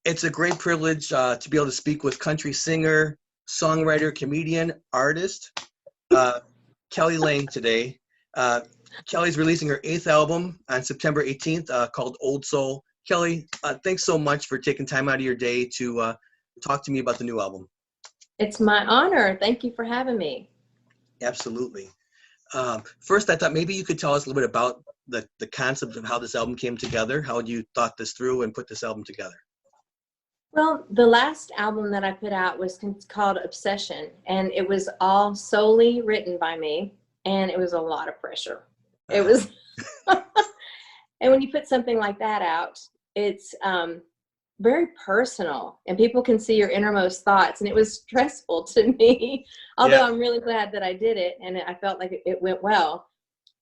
It's a great privilege to be able to speak with country singer, songwriter, comedian, artist, uh, Kelly Lane today. Uh, Kelly's releasing her 8th album on September 18th called Old Soul. Kelly, thanks so much for taking time out of your day to talk to me about the new album. It's my honor. Thank you for having me. Absolutely. First, I thought maybe you could tell us a little bit about the concept of how this album came together, how you thought this through and put this album together. Well, the last album that I put out was called Obsession, and it was all solely written by me, and it was a lot of pressure. It was, and when you put something like that out, it's very personal, and people can see your innermost thoughts, and it was stressful to me, although I'm really glad that I did it, and I felt like it went well.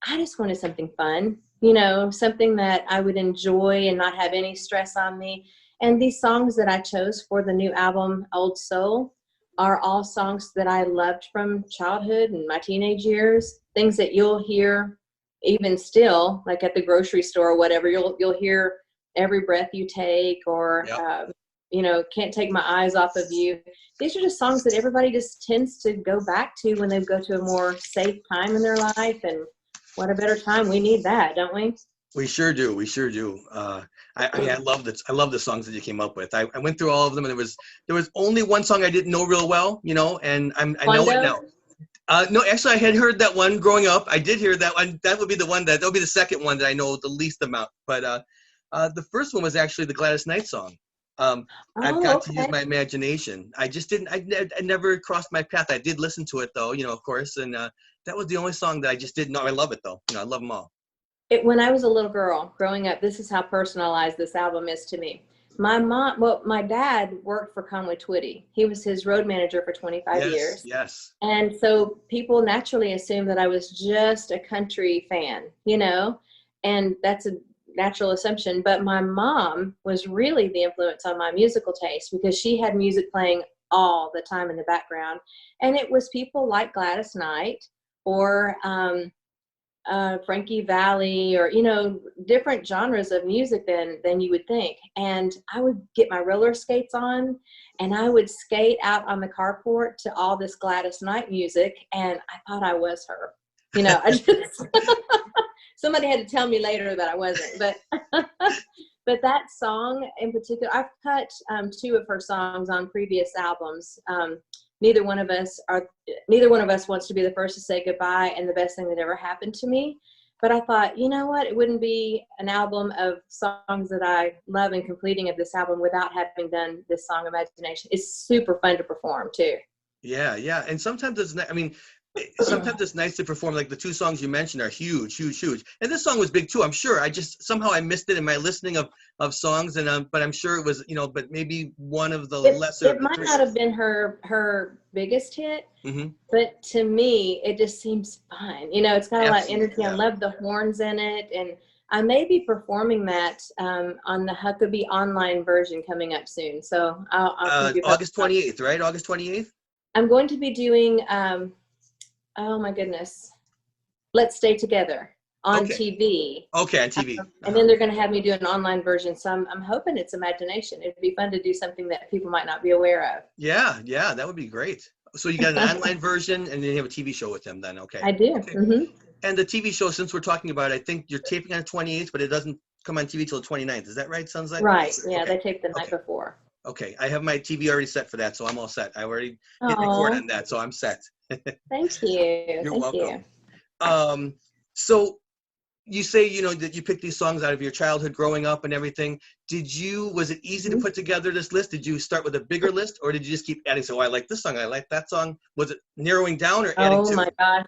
I just wanted something fun, you know, something that I would enjoy and not have any stress on me. And these songs that I chose for the new album, Old Soul, are all songs that I loved from childhood and my teenage years, things that you'll hear even still, like at the grocery store or whatever. You'll hear Every Breath You Take, or, you know, Can't Take My Eyes Off of You. These are just songs that everybody just tends to go back to when they go to a more safe time in their life. And what a better time. We need that, don't we? We sure do. We sure do. I love this. I love the songs that you came up with. I went through all of them, and there was only one song I didn't know real well, you know, and I know it now. No, actually, I had heard that one growing up. I did hear that one. That would be the one that'll be the second one that I know the least amount. But the first one was actually the Gladys Knight song. I've got to use my imagination. I just didn't. I never crossed my path. I did listen to it though, you know, of course, and that was the only song that I just didn't know. I love it though. You know, I love them all. When I was a little girl growing up, this is how personalized this album is to me. My dad worked for Conway Twitty. He was his road manager for 25 years. Yes. And so people naturally assumed that I was just a country fan, you know, and that's a natural assumption. But my mom was really the influence on my musical taste, because she had music playing all the time in the background. And it was people like Gladys Knight, or Frankie Valli, or, you know, different genres of music than you would think. And I would get my roller skates on, and I would skate out on the carport to all this Gladys Knight music, and I thought I was her. You know, I just somebody had to tell me later that I wasn't, but that song in particular, I've cut 2 of her songs on previous albums. Neither one of us wants to be the first to say goodbye and the best thing that ever happened to me. But I thought, you know what? It wouldn't be an album of songs that I love and completing of this album without having done this song, Imagination. It's super fun to perform too. Yeah, yeah. And sometimes sometimes it's nice to perform. Like the 2 songs you mentioned are huge, huge, huge. And this song was big too, I'm sure. I just somehow I missed it in my listening of songs, and but I'm sure it was, you know, but maybe one of the lesser. It might not have been her biggest hit, but to me, it just seems fun. You know, it's got a lot of energy. Yeah. I love the horns in it, and I may be performing that on the Huckabee online version coming up soon. So I'll August 28th, right? August 28th. I'm going to be doing. Oh my goodness, Let's Stay Together on TV. Okay, on TV. And then they're going to have me do an online version. So I'm hoping it's Imagination. It'd be fun to do something that people might not be aware of. Yeah, yeah, that would be great. So you got an online version, and then you have a TV show with them then, okay. I do. Okay. And the TV show, since we're talking about it, I think you're taping on the 28th, but it doesn't come on TV till the 29th. Is that right, sounds like? Right, yeah, they tape the night before. Okay, I have my TV already set for that, so I'm all set. I already hit record on that, so I'm set. Thank you. You're welcome. So you say, you know, that you picked these songs out of your childhood growing up and everything. Was it easy to put together this list? Did you start with a bigger list, or did you just keep adding? So I like this song, I like that song. Was it narrowing down or adding to? Oh my gosh.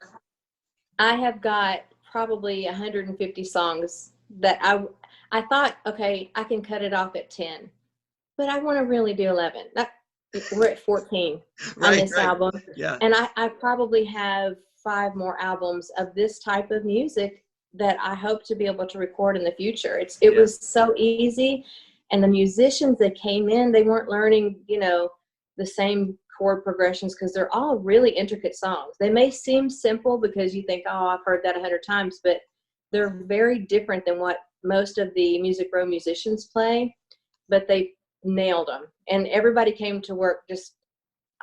I have got probably 150 songs that I thought, okay, I can cut it off at 10. But I want to really do 11. We're at 14 on this album. Yeah. And I probably have 5 more albums of this type of music that I hope to be able to record in the future. It was so easy. And the musicians that came in, they weren't learning, you know, the same chord progressions, because they're all really intricate songs. They may seem simple because you think, oh, I've heard that 100 times, but they're very different than what most of the Music Row musicians play. But they nailed them. And everybody came to work just,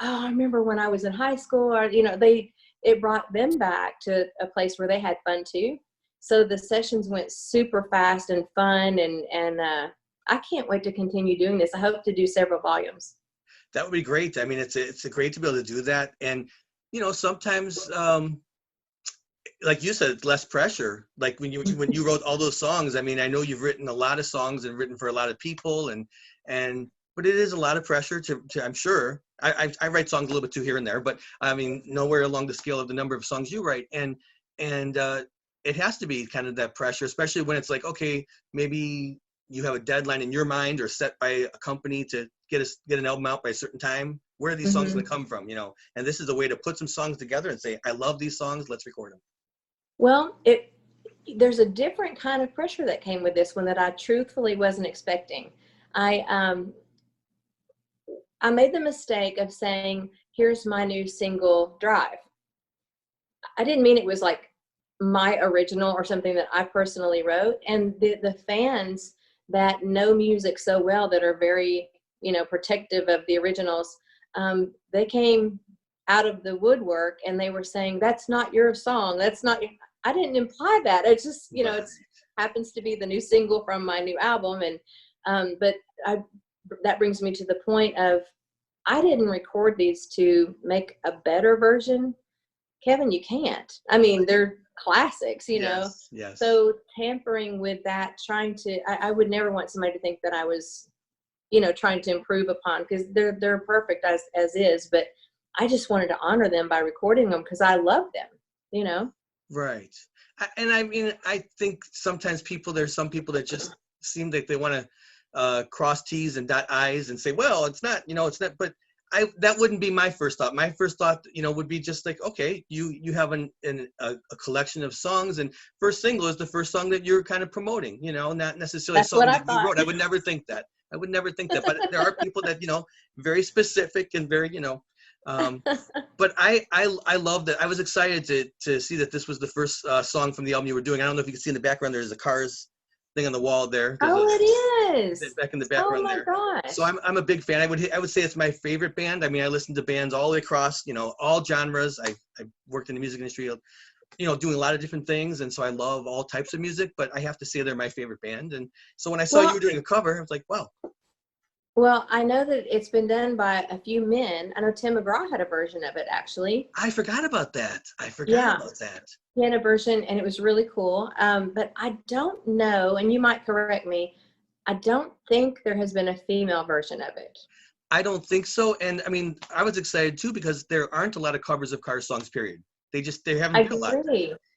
oh, I remember when I was in high school, or, you know, it brought them back to a place where they had fun too. So the sessions went super fast and fun, and I can't wait to continue doing this. I hope to do several volumes. That would be great. I mean, it's great to be able to do that. And, you know, sometimes, like you said, it's less pressure. Like when you wrote all those songs, I mean, I know you've written a lot of songs and written for a lot of people, but it is a lot of pressure to I'm sure. I write songs a little bit too here and there, but I mean, nowhere along the scale of the number of songs you write. And it has to be kind of that pressure, especially when it's like, okay, maybe you have a deadline in your mind or set by a company to get an album out by a certain time. Where are these songs going to come from, you know? And this is a way to put some songs together and say, I love these songs, let's record them. Well, there's a different kind of pressure that came with this one that I truthfully wasn't expecting. I made the mistake of saying, here's my new single, Drive. I didn't mean it was like my original or something that I personally wrote. And the fans that know music so well, that are very, you know, protective of the originals, they came out of the woodwork and they were saying, that's not your song. That's not your, I didn't imply that. It's just, you know, it happens to be the new single from my new album. And, but that brings me to the point of, I didn't record these to make a better version. Kevin, you can't. I mean, they're classics, you know? Yes. So tampering with that, I would never want somebody to think that I was, you know, trying to improve upon, because they're perfect as is, but I just wanted to honor them by recording them because I love them, you know? Right. And I mean, I think sometimes there's some people that just seem like they want to cross T's and dot I's and say, well, it's not, you know, it's not, but that wouldn't be my first thought. My first thought, you know, would be just like, okay, you have a collection of songs, and first single is the first song that you're kind of promoting, you know, not necessarily a song that you wrote. I would never think that. But there are people that, you know, very specific and very, you know, but I love that. I was excited to see that this was the first song from the album you were doing. I don't know if you can see in the background, there's a Cars thing on the wall there. Oh, it is. Back in the background there. Oh my gosh. So I'm a big fan. I would say it's my favorite band. I mean, I listen to bands all the way across, you know, all genres. I worked in the music industry, you know, doing a lot of different things, and so I love all types of music. But I have to say they're my favorite band. And so when I saw you were doing a cover, I was like, wow. Well, I know that it's been done by a few men. I know Tim McGraw had a version of it, actually. I forgot about that. He had a version, and it was really cool. But I don't know, and you might correct me, I don't think there has been a female version of it. I don't think so. And I mean, I was excited too, because there aren't a lot of covers of Cars songs, period. They haven't been a lot.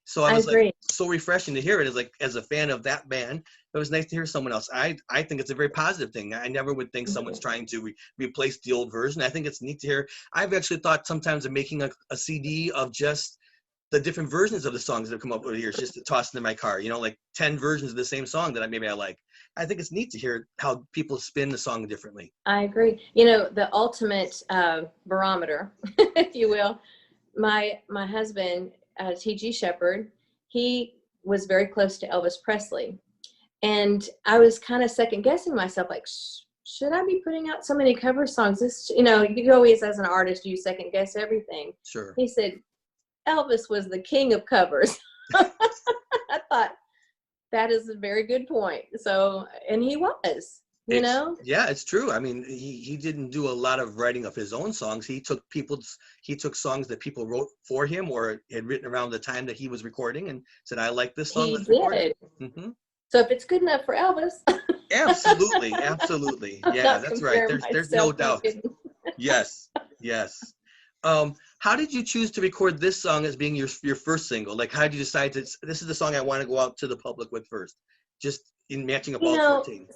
So I was like, so refreshing to hear it as a fan of that band. It was nice to hear someone else. I think it's a very positive thing. I never would think someone's trying to replace the old version. I think it's neat to hear. I've actually thought sometimes of making a CD of just the different versions of the songs that have come up over the years, just to toss into my car, you know, like 10 versions of the same song that maybe I like. I think it's neat to hear how people spin the song differently. I agree. You know, the ultimate barometer, if you will, my husband, T.G. Shepherd, he was very close to Elvis Presley. And I was kind of second guessing myself, like, should I be putting out so many cover songs? This, you know, you always, as an artist, you second guess everything. Sure. He said, Elvis was the king of covers. I thought, that is a very good point. So, and he was, you know? Yeah, it's true. I mean, he didn't do a lot of writing of his own songs. He took songs that people wrote for him or had written around the time that he was recording and said, I like this song. Let's record it. Mm-hmm. So if it's good enough for Elvis. Absolutely. Yeah, that's right. There's no doubt. Yes. How did you choose to record this song as being your first single? Like, how did you decide this is the song I want to go out to the public with first? Just in matching up all 14.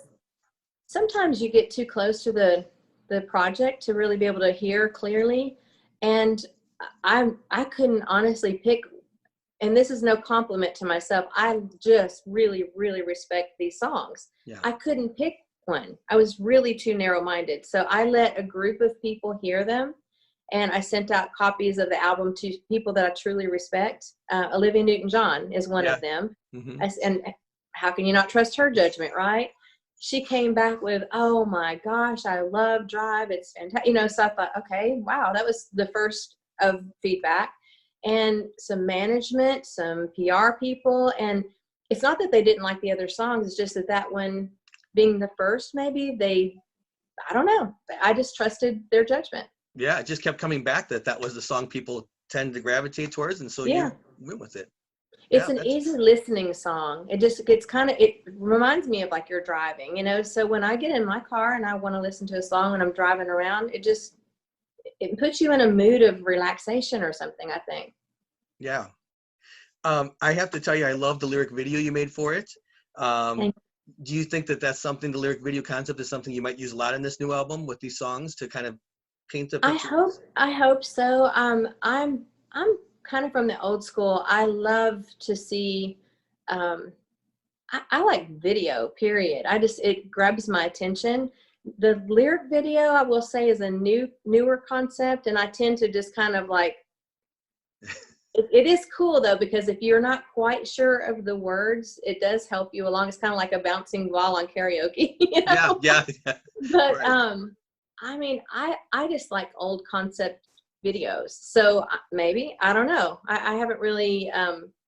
Sometimes you get too close to the project to really be able to hear clearly. And I couldn't honestly pick, and this is no compliment to myself, I just really, really respect these songs. Yeah. I couldn't pick one. I was really too narrow-minded. So I let a group of people hear them, and I sent out copies of the album to people that I truly respect. Olivia Newton-John is one of them. Mm-hmm. And how can you not trust her judgment, right? she came back with, oh my gosh, I love Drive. It's fantastic. You know, so I thought, okay, wow, that was the first of feedback. And some management, some PR people. And it's not that they didn't like the other songs. It's just that one being the first, maybe I don't know. I just trusted their judgment. Yeah, it just kept coming back that was the song people tend to gravitate towards. And so you went with it. It's Yeah, an easy listening song. It reminds me of like you're driving, you know? So when I get in my car and I want to listen to a song and I'm driving around, it puts you in a mood of relaxation or something, I think. Yeah. I have to tell you, I love the lyric video you made for it. Do you think that that's something, the lyric video concept is something you might use a lot in this new album with these songs to kind of paint a picture? I hope so. I'm kind of from the old school. I love to see, I like video, period. It grabs my attention. The lyric video, I will say, is a newer concept, and I tend to just kind of like, it is cool though, because if you're not quite sure of the words, it does help you along. It's kind of like a bouncing ball on karaoke, you know? Yeah. But, right. I mean, I just like old concept videos. So maybe, I don't know. I haven't really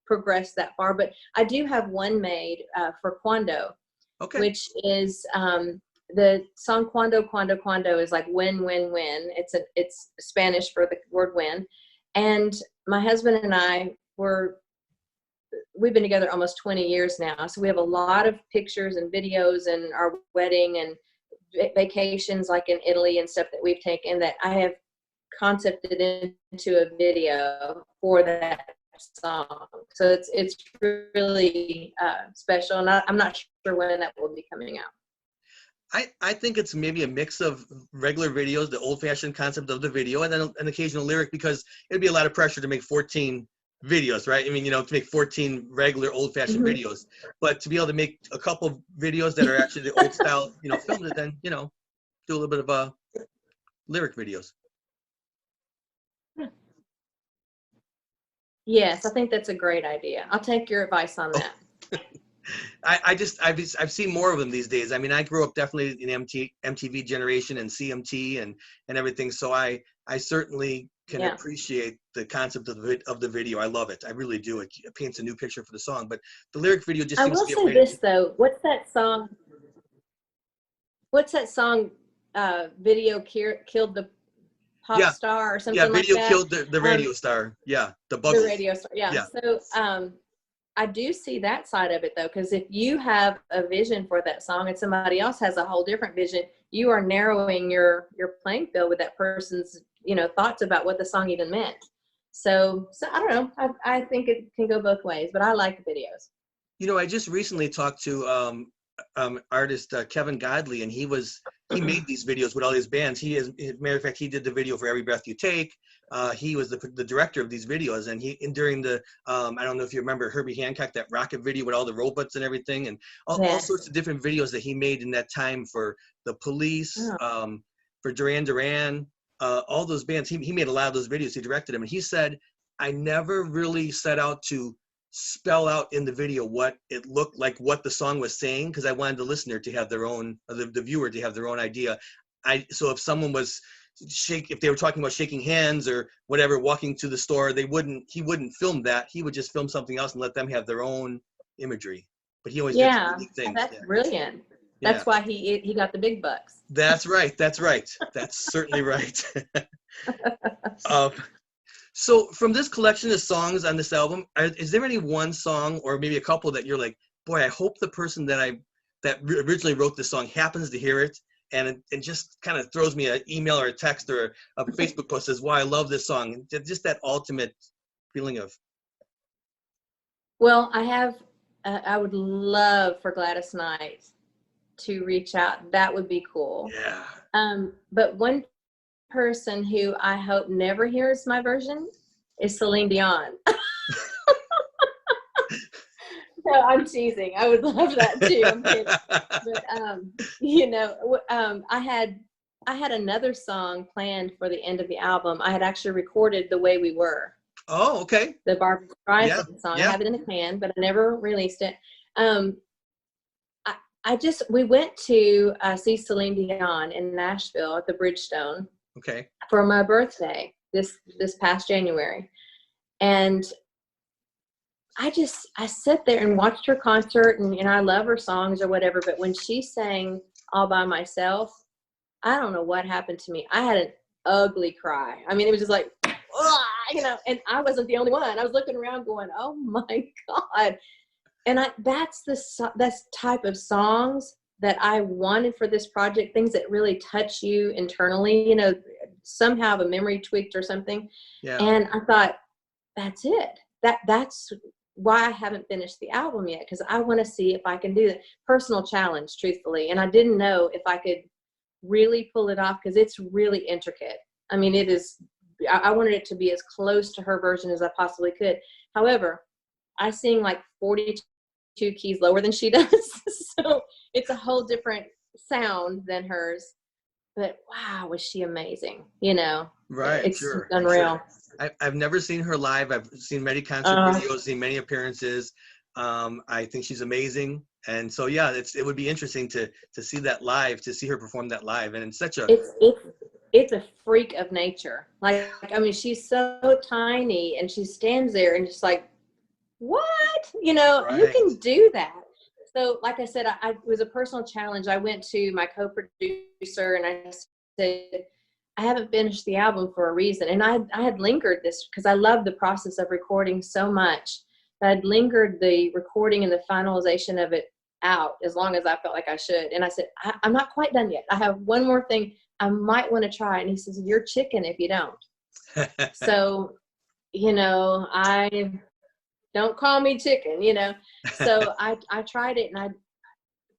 progressed that far, but I do have one made for Cuando, which is the song Cuando, Cuando, Cuando is like win, win, win. It's Spanish for the word win. And my husband and I we've been together almost 20 years now. So we have a lot of pictures and videos and our wedding and vacations like in Italy and stuff that we've taken that I have concepted into a video for that song. So it's really special, and I'm not sure when that will be coming out. I think it's maybe a mix of regular videos, the old-fashioned concept of the video, and then an occasional lyric, because it'd be a lot of pressure to make 14 videos, right? I mean, you know, to make 14 regular old-fashioned videos, but to be able to make a couple of videos that are actually the old style, you know, filmed it, then, you know, do a little bit of lyric videos. Yes, I think that's a great idea. I'll take your advice on that. I've seen more of them these days. I mean, I grew up definitely in MTV generation and CMT and everything. So I certainly can appreciate the concept of the video. I love it. I really do. It paints a new picture for the song. But the lyric video just seems to be a way to... I will say this though. What's that song? Video killed the pop star or something like that. Yeah, video killed the radio star. Yeah, the Buggles. The radio star. Yeah. So I do see that side of it though, because if you have a vision for that song and somebody else has a whole different vision, you are narrowing your playing field with that person's, you know, thoughts about what the song even meant. So I don't know. I think it can go both ways, but I like the videos. You know, I just recently talked to artist Kevin Godley, and he made these videos with all these bands. As a matter of fact, he did the video for Every Breath You Take. He was the director of these videos, and during the I don't know if you remember Herbie Hancock, that Rocket video with all the robots and everything, and all sorts of different videos that he made in that time for the Police, for Duran Duran, all those bands. He made a lot of those videos. He directed them, and he said, I never really set out to spell out in the video what it looked like, what the song was saying, because I wanted the listener to have their own, the viewer to have their own idea. So if someone was if they were talking about shaking hands or whatever, walking to the store, he wouldn't film that. He would just film something else and let them have their own imagery. But he always did unique things. That's brilliant. That's why he got the big bucks. That's right. That's certainly right. So from this collection of songs on this album, is there any one song or maybe a couple that you're like, boy, I hope the person that originally wrote this song happens to hear it and it just kind of throws me an email or a text or a Facebook post says, wow, I love this song. Just that ultimate feeling of. Well, I would love for Gladys Knight to reach out. That would be cool. Yeah. But one person who I hope never hears my version is Celine Dion. No, I'm teasing. I would love that too. I'm kidding. But you know, I had another song planned for the end of the album. I had actually recorded The Way We Were. Oh, okay. The Barbra Streisand song. I have it in the can, but I never released it. we went to see Celine Dion in Nashville at the Bridgestone. Okay. For my birthday this past January. And I sat there and watched her concert, and I love her songs or whatever, but when she sang All by Myself, I don't know what happened to me. I had an ugly cry. I mean, it was just like, and I wasn't the only one. I was looking around going, oh my God. And that's type of songs that I wanted for this project, things that really touch you internally, somehow the memory tweaked or something. Yeah. And I thought, that's it. That's why I haven't finished the album yet, because I want to see if I can do it. Personal challenge, truthfully. And I didn't know if I could really pull it off, because it's really intricate. I mean, it is, I wanted it to be as close to her version as I possibly could. However, I sing like 42 keys lower than she does. So it's a whole different sound than hers. But wow, was she amazing? Right. It's Sure. unreal. Sure. I've never seen her live. I've seen many concert videos, seen many appearances. I think she's amazing. And so, yeah, it would be interesting to see that live, to see her perform that live. And it's such a, it's a freak of nature. Like, I mean, she's so tiny and she stands there and just like, what? Right. Who can do that? So, like I said, it was a personal challenge. I went to my co-producer and I said, I haven't finished the album for a reason. And I had lingered this because I love the process of recording so much. I'd lingered the recording and the finalization of it out as long as I felt like I should. And I said, I'm not quite done yet. I have one more thing I might want to try. And he says, you're chicken if you don't. So, I don't call me chicken, So I tried it and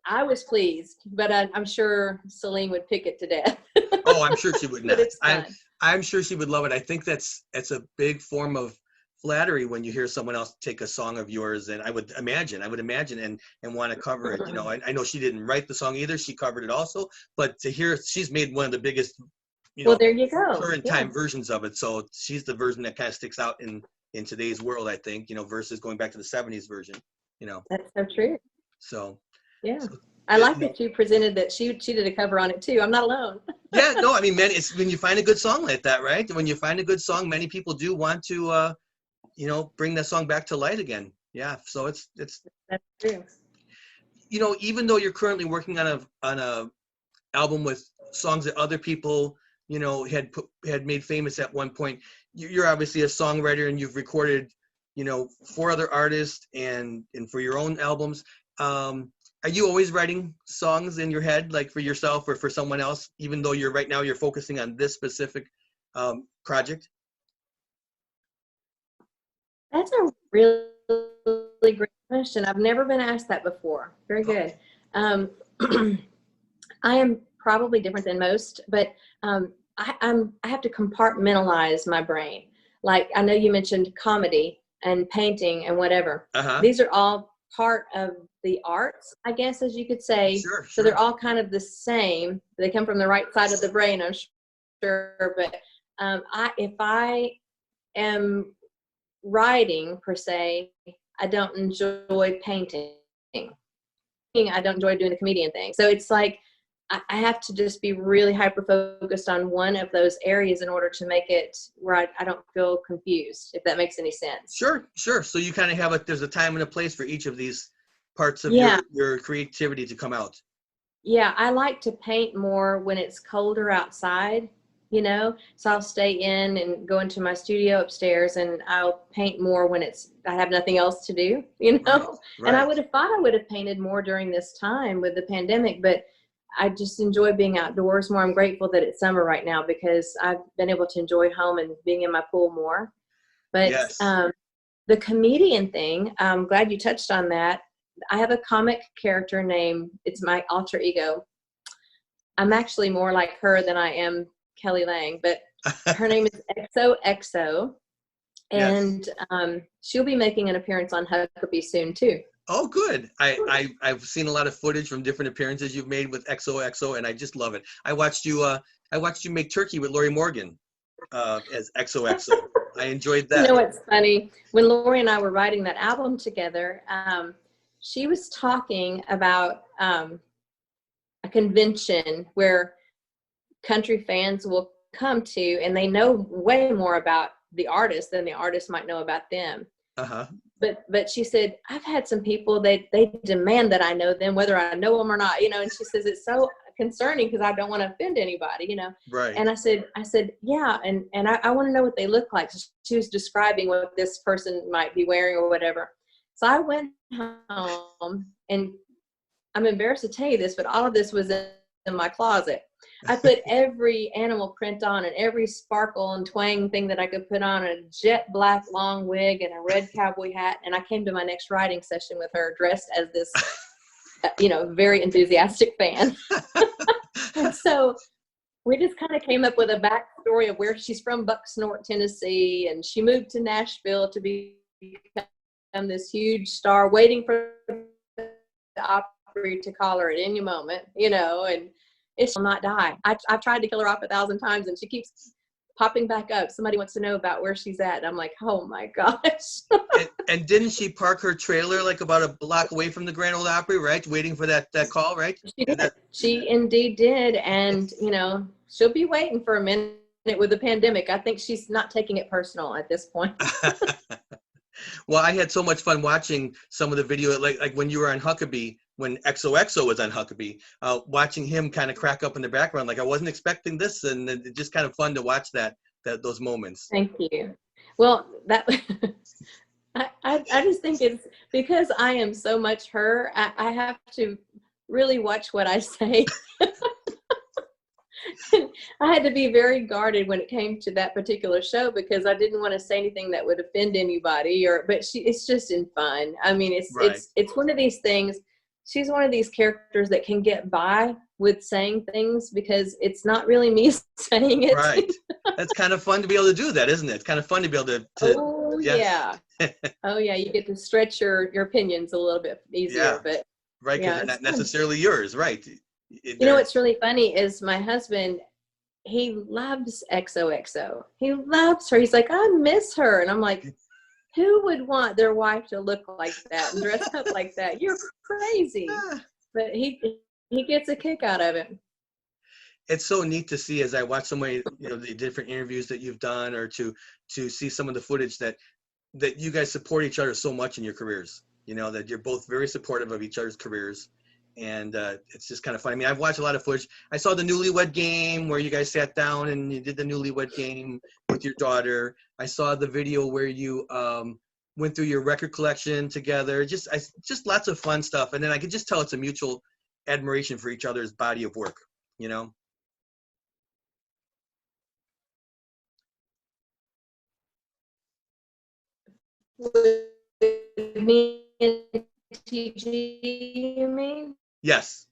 I was pleased, but I'm sure Celine would pick it to death. Oh, I'm sure she would not. But it's fun. I'm sure she would love it. I think that's a big form of flattery when you hear someone else take a song of yours, and I would imagine and want to cover it. I know she didn't write the song either. She covered it also, but to hear she's made one of the biggest, well, there you go. current time versions of it. So she's the version that kind of sticks out in today's world, I think, versus going back to the 70s version, That's so true. So, yeah. I like that you presented that she did a cover on it too. I'm not alone. Yeah, no, I mean, it's when you find a good song like that, right? When you find a good song, many people do want to, bring that song back to light again. Yeah, so it's. That's true. Even though you're currently working on a album with songs that other people, had made famous at one point, you're obviously a songwriter and you've recorded, for other artists and for your own albums. Are you always writing songs in your head, like for yourself or for someone else, even though you're focusing on this specific project? That's a really great question. I've never been asked that before. Very good. I am probably different than most, but I have to compartmentalize my brain. Like, I know you mentioned comedy and painting and whatever. These are all part of the arts, I guess, as you could say. Sure. So they're all kind of the same. They come from the right side of the brain, I'm sure. But if I am writing per se, I don't enjoy painting. I don't enjoy doing the comedian thing. So it's like I have to just be really hyper focused on one of those areas in order to make it where I don't feel confused, if that makes any sense. Sure. So you kind of have there's a time and a place for each of these parts of your creativity to come out. Yeah, I like to paint more when it's colder outside, so I'll stay in and go into my studio upstairs and I'll paint more when I have nothing else to do, Right. And I would have thought I would have painted more during this time with the pandemic, but I just enjoy being outdoors more. I'm grateful that it's summer right now because I've been able to enjoy home and being in my pool more. But Yes. The comedian thing, I'm glad you touched on that. I have a comic character named, it's my alter ego. I'm actually more like her than I am Kelly Lang, but her name is XOXO, and she'll be making an appearance on Huckabee soon too. Oh, good. I've seen a lot of footage from different appearances you've made with XOXO, and I just love it. I watched you make turkey with Lori Morgan as XOXO. I enjoyed that. It's funny. When Lori and I were writing that album together, she was talking about a convention where country fans will come to, and they know way more about the artist than the artist might know about them. Uh-huh. But she said, I've had some people, they demand that I know them, whether I know them or not, you know, and she says, it's so concerning because I don't want to offend anybody, you know. Right. And I said, yeah, and I want to know what they look like. So she was describing what this person might be wearing or whatever. So I went home, and I'm embarrassed to tell you this, but all of this was in my closet. I put every animal print on and every sparkle and twang thing that I could put on, a jet black long wig and a red cowboy hat. And I came to my next writing session with her dressed as this, you know, very enthusiastic fan. And so we just kind of came up with a backstory of where she's from, Bucksnort, Tennessee. And she moved to Nashville to become this huge star, waiting for the Opry to call her at any moment, you know, and it shall not die. I've tried to kill her off 1,000 times, and she keeps popping back up. Somebody wants to know about where she's at. And I'm like, oh my gosh. and didn't she park her trailer like about a block away from the Grand Ole Opry, right? Waiting for that call, right? She did. She indeed did. And, you know, she'll be waiting for a minute with the pandemic. I think she's not taking it personal at this point. Well, I had so much fun watching some of the video, like when you were on Huckabee, when XOXO was on Huckabee, watching him kind of crack up in the background. Like I wasn't expecting this, and it's just kind of fun to watch those moments. Thank you. Well, that I just think it's because I am so much her. I have to really watch what I say. I had to be very guarded when it came to that particular show because I didn't want to say anything that would offend anybody. But it's just in fun. I mean, it's one of these things. She's one of these characters that can get by with saying things because it's not really me saying it. Right. That's kind of fun to be able to do that, isn't it? It's kind of fun to be able to oh, yeah. Oh, yeah. You get to stretch your opinions a little bit easier. Yeah. But right, because they're not necessarily yours, right? You know what's really funny is my husband, he loves XOXO. He loves her. He's like, I miss her. And I'm like, who would want their wife to look like that and dress up like that? You're crazy. But he gets a kick out of it. It's so neat to see as I watch so many, you know, the different interviews that you've done, or to see some of the footage that you guys support each other so much in your careers. You know, that you're both very supportive of each other's careers. And it's just kind of fun. I mean, I've watched a lot of footage. I saw the Newlywed Game where you guys sat down and you did the Newlywed Game with your daughter. I saw the video where you went through your record collection together. Just lots of fun stuff. And then I could just tell it's a mutual admiration for each other's body of work, you know? With me and TG, you mean? Yes.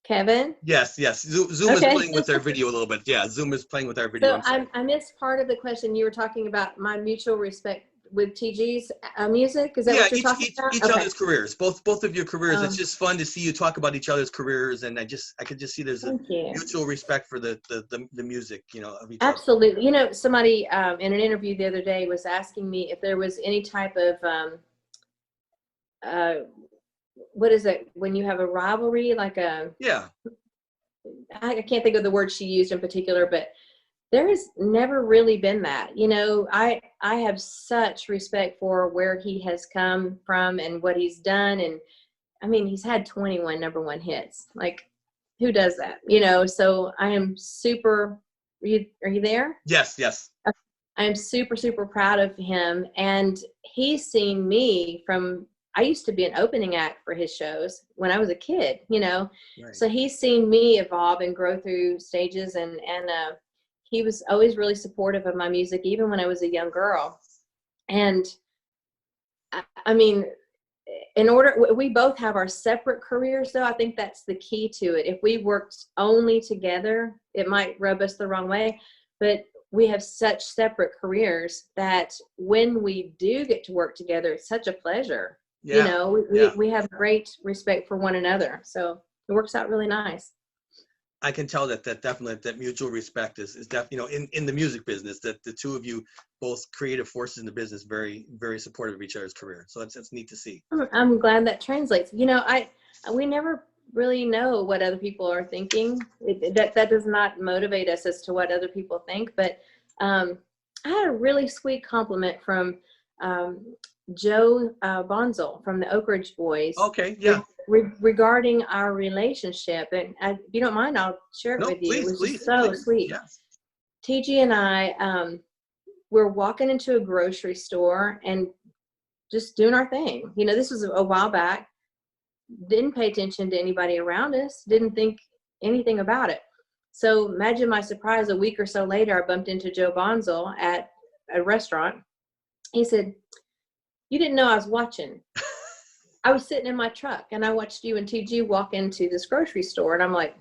Kevin? Yes. Zoom is playing with our video a little bit. Yeah, Zoom is playing with our video. So I missed part of the question. You were talking about my mutual respect with TG's music. Is that what you're talking about? Each other's careers, both of your careers. It's just fun to see you talk about each other's careers, and I could just see there's a mutual respect for the music, you know, of each other. Absolutely. You know, somebody in an interview the other day was asking me if there was any type of what is it when you have a rivalry, like a I can't think of the word she used in particular, but there has never really been that. You know, I have such respect for where he has come from and what he's done. And I mean, he's had 21 #1 hits. Like, who does that? You know, so I am super, are you there? Yes. I am super, super proud of him. And he's seen me from, I used to be an opening act for his shows when I was a kid, you know. Right. So he's seen me evolve and grow through stages, and he was always really supportive of my music, even when I was a young girl. And I mean, we both have our separate careers, though. I think that's the key to it. If we worked only together, it might rub us the wrong way. But we have such separate careers that when we do get to work together, it's such a pleasure. Yeah, you know, we have great respect for one another. So it works out really nice. I can tell that definitely that mutual respect is definitely, in the music business, that the two of you, both creative forces in the business, very, very supportive of each other's career. So it's neat to see. I'm glad that translates. We never really know what other people are thinking. That does not motivate us as to what other people think. But I had a really sweet compliment from Joe Bonzel from the Oak Ridge Boys. Okay, yeah. Regarding our relationship, and if you don't mind, I'll share it with you. It was just so sweet. Yes. TG and I, we're walking into a grocery store and just doing our thing. This was a while back. Didn't pay attention to anybody around us. Didn't think anything about it. So imagine my surprise, a week or so later, I bumped into Joe Bonzel at a restaurant. He said, "You didn't know I was watching." I was sitting in my truck and I watched you and TG walk into this grocery store, and I'm like,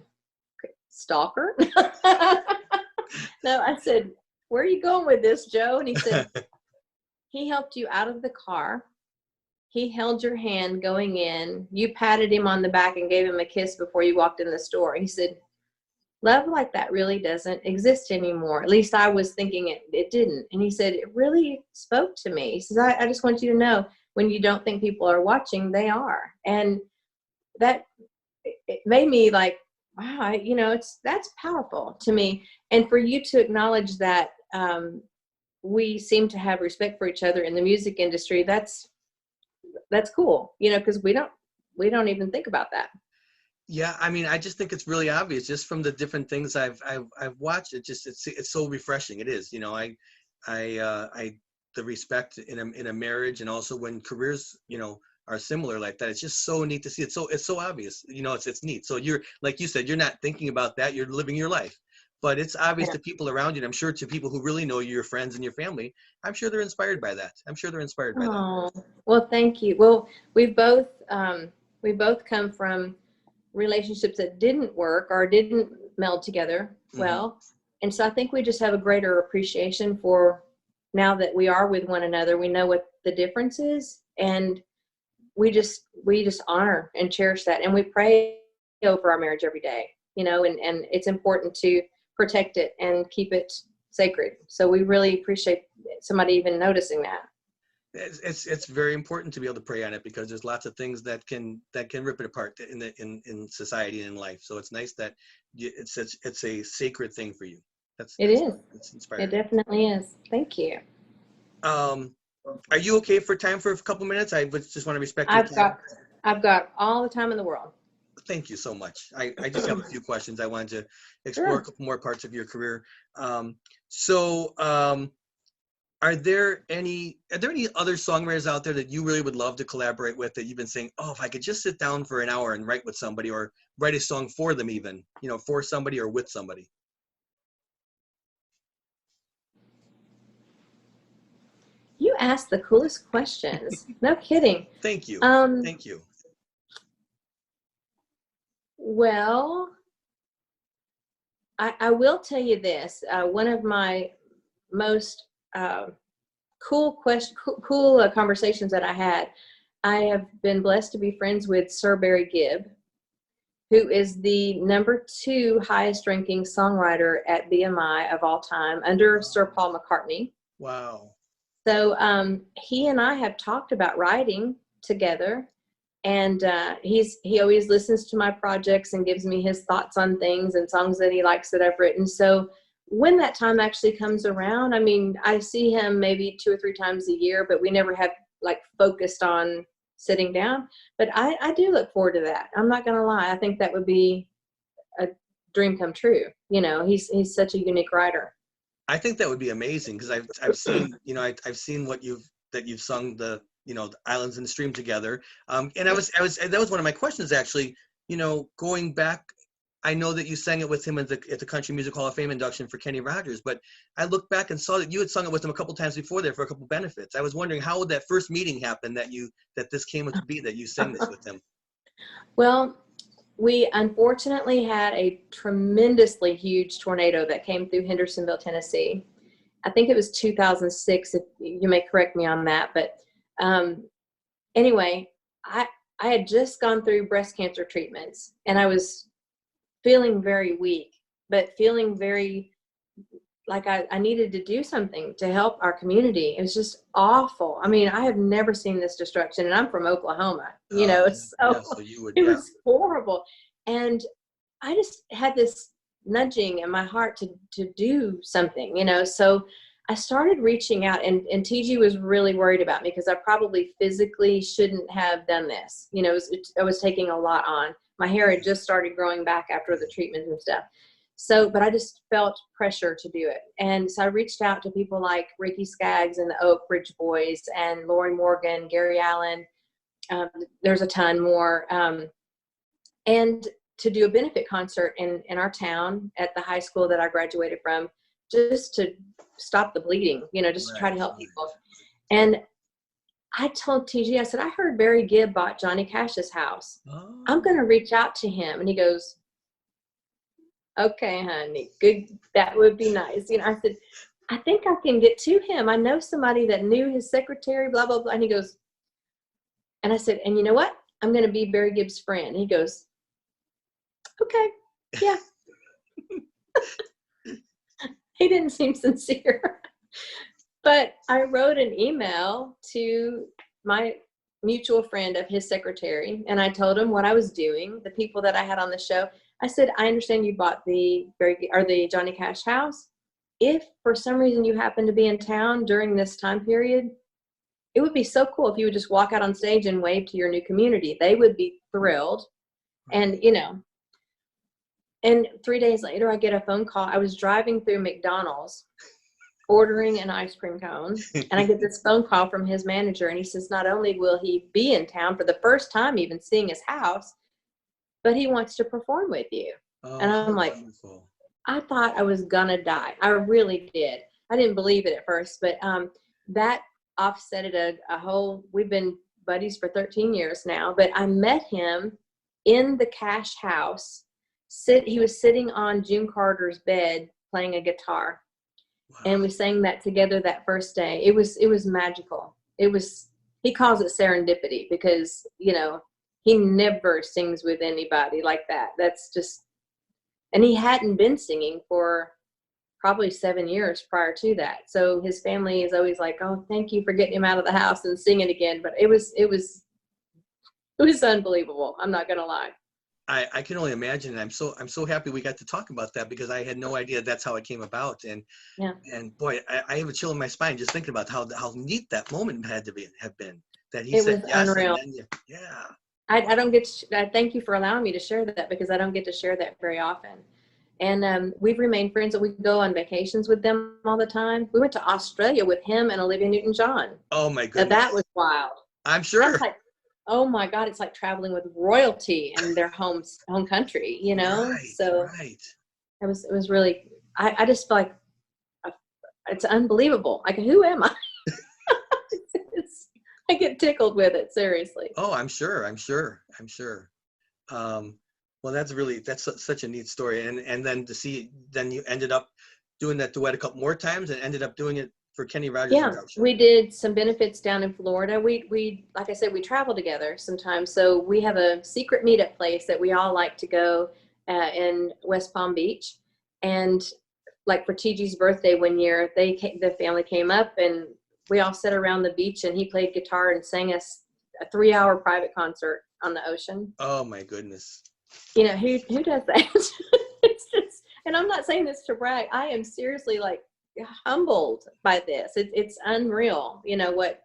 stalker? No, I said, "Where are you going with this, Joe?" And he said, "He helped you out of the car. He held your hand going in. You patted him on the back and gave him a kiss before you walked in the store." He said, "Love like that really doesn't exist anymore. At least I was thinking it didn't." And he said, "It really spoke to me." He says, I just want you to know, when you don't think people are watching, they are." And that, it made me like, wow, that's powerful to me. And for you to acknowledge that we seem to have respect for each other in the music industry, that's cool, because we don't even think about that. Yeah, I mean, I just think it's really obvious just from the different things I've watched. It's so refreshing. It is, the respect in a marriage, and also when careers, are similar like that. It's just so neat to see. It's so obvious. It's neat. So you're, like you said, you're not thinking about that. You're living your life, but it's obvious to people around you. And I'm sure to people who really know you, your friends and your family, I'm sure they're inspired by that. Oh, well, thank you. Well, we both come from relationships that didn't work or didn't meld together well. Mm-hmm. And so I think we just have a greater appreciation for, now that we are with one another, we know what the difference is, and we just honor and cherish that, and we pray over our marriage every day, and it's important to protect it and keep it sacred. So we really appreciate somebody even noticing that. It's very important to be able to pray on it, because there's lots of things that can rip it apart in society and in life. So it's nice that it's a sacred thing for you. It's inspiring. It definitely is. Thank you. Are you okay for time for a couple minutes? I would just want to respect your time. I've got all the time in the world. Thank you so much. I just have a few questions. I wanted to explore a couple more parts of your career. Are there any other songwriters out there that you really would love to collaborate with, that you've been saying, oh, if I could just sit down for an hour and write with somebody, or write a song for them, even, for somebody or with somebody? You ask the coolest questions. No kidding. Thank you. Thank you. Well, I will tell you this. One of my most cool conversations that I have been blessed to be friends with Sir Barry Gibb, who is the #2 highest ranking songwriter at BMI of all time, under Sir Paul McCartney. Wow. So he and I have talked about writing together, and he always listens to my projects and gives me his thoughts on things and songs that he likes that I've written. So when that time actually comes around, I mean, I see him maybe 2 or 3 times a year, but we never have focused on sitting down. But I do look forward to that. I'm not gonna lie. I think that would be a dream come true. He's such a unique writer. I think that would be amazing, because I've seen I've seen what you've sung, the the Islands in the Stream together, and that was one of my questions, actually. Going back, I know that you sang it with him at the Country Music Hall of Fame induction for Kenny Rogers, but I looked back and saw that you had sung it with him a couple times before there for a couple benefits. I was wondering, how would that first meeting happen that this came to be, that you sang this with him? Well, we unfortunately had a tremendously huge tornado that came through Hendersonville, Tennessee. I think it was 2006, if you may correct me on that. But anyway, I had just gone through breast cancer treatments, and I was feeling very weak, but feeling very like I needed to do something to help our community. It was just awful. I mean, I have never seen this destruction, and I'm from Oklahoma. You know, it's Yeah, so so you would, it yeah. was horrible. And I just had this nudging in my heart to do something, you know. So I started reaching out, and TG was really worried about me because I probably physically shouldn't have done this. You know, I was taking a lot on. My hair had just started growing back after the treatment and stuff. So, but I just felt pressure to do it. And so I reached out to people like Ricky Skaggs and the Oak Ridge Boys and Lori Morgan, Gary Allen. There's a ton more. And to do a benefit concert in our town at the high school that I graduated from, just to stop the bleeding, you know, just to try to help people. And I told TG, I said, I heard Barry Gibb bought Johnny Cash's house. Oh. I'm going to reach out to him. And he goes, okay, honey, good. That would be nice. You know, I said, I think I can get to him. I know somebody that knew his secretary, blah, blah, blah. And he goes, and I said, and you know what? I'm going to be Barry Gibb's friend. And he goes, okay, yeah. He didn't seem sincere. But I wrote an email to my mutual friend of his secretary, and I told him what I was doing, the people that I had on the show. I said, I understand you bought the Johnny Cash house. If for some reason you happen to be in town during this time period, it would be so cool if you would just walk out on stage and wave to your new community. They would be thrilled. And, you know, and 3 days later, I get a phone call. I was driving through McDonald's ordering an ice cream cone, and I get this phone call from his manager, and he says, not only will he be in town for the first time even seeing his house, but he wants to perform with you. And I'm like, wonderful. I thought I was gonna die. I really did. I didn't believe it at first, but that offsetted a whole, we've been buddies for 13 years now, but I met him in the Cash house. He was sitting on June Carter's bed playing a guitar. Wow. And we sang that together that first day. It was magical. He calls it serendipity because, you know, he never sings with anybody like that. That's just, and he hadn't been singing for probably 7 years prior to that. So his family is always like, oh, thank you for getting him out of the house and singing again. But it was unbelievable. I'm not going to lie. I can only imagine. I'm so happy we got to talk about that because I had no idea that's how it came about. And yeah. And boy, I have a chill in my spine just thinking about how neat that moment had to have been. That he it said was yes, unreal. And then yeah. I don't get to, thank you for allowing me to share that because I don't get to share that very often. And we've remained friends. We go on vacations with them all the time. We went to Australia with him and Olivia Newton-John. Oh my goodness. Now that was wild. I'm sure. Like, oh my God, it's like traveling with royalty in their home country, you know? Right, so right. it was really, I just feel like it's unbelievable. Like, who am I? I get tickled with it, seriously. Oh, I'm sure. Well, that's such a neat story. And then to see, then you ended up doing that duet a couple more times and ended up doing it for Kenny Rogers. Yeah, we did some benefits down in Florida. We like I said, we travel together sometimes. So we have a secret meetup place that we all like to go in West Palm Beach. And like for TG's birthday one year, the family came up and we all sat around the beach and he played guitar and sang us a 3-hour private concert on the ocean. Oh my goodness. You know, who does that? It's just, and I'm not saying this to brag. I am seriously like humbled by this. It's unreal. You know what?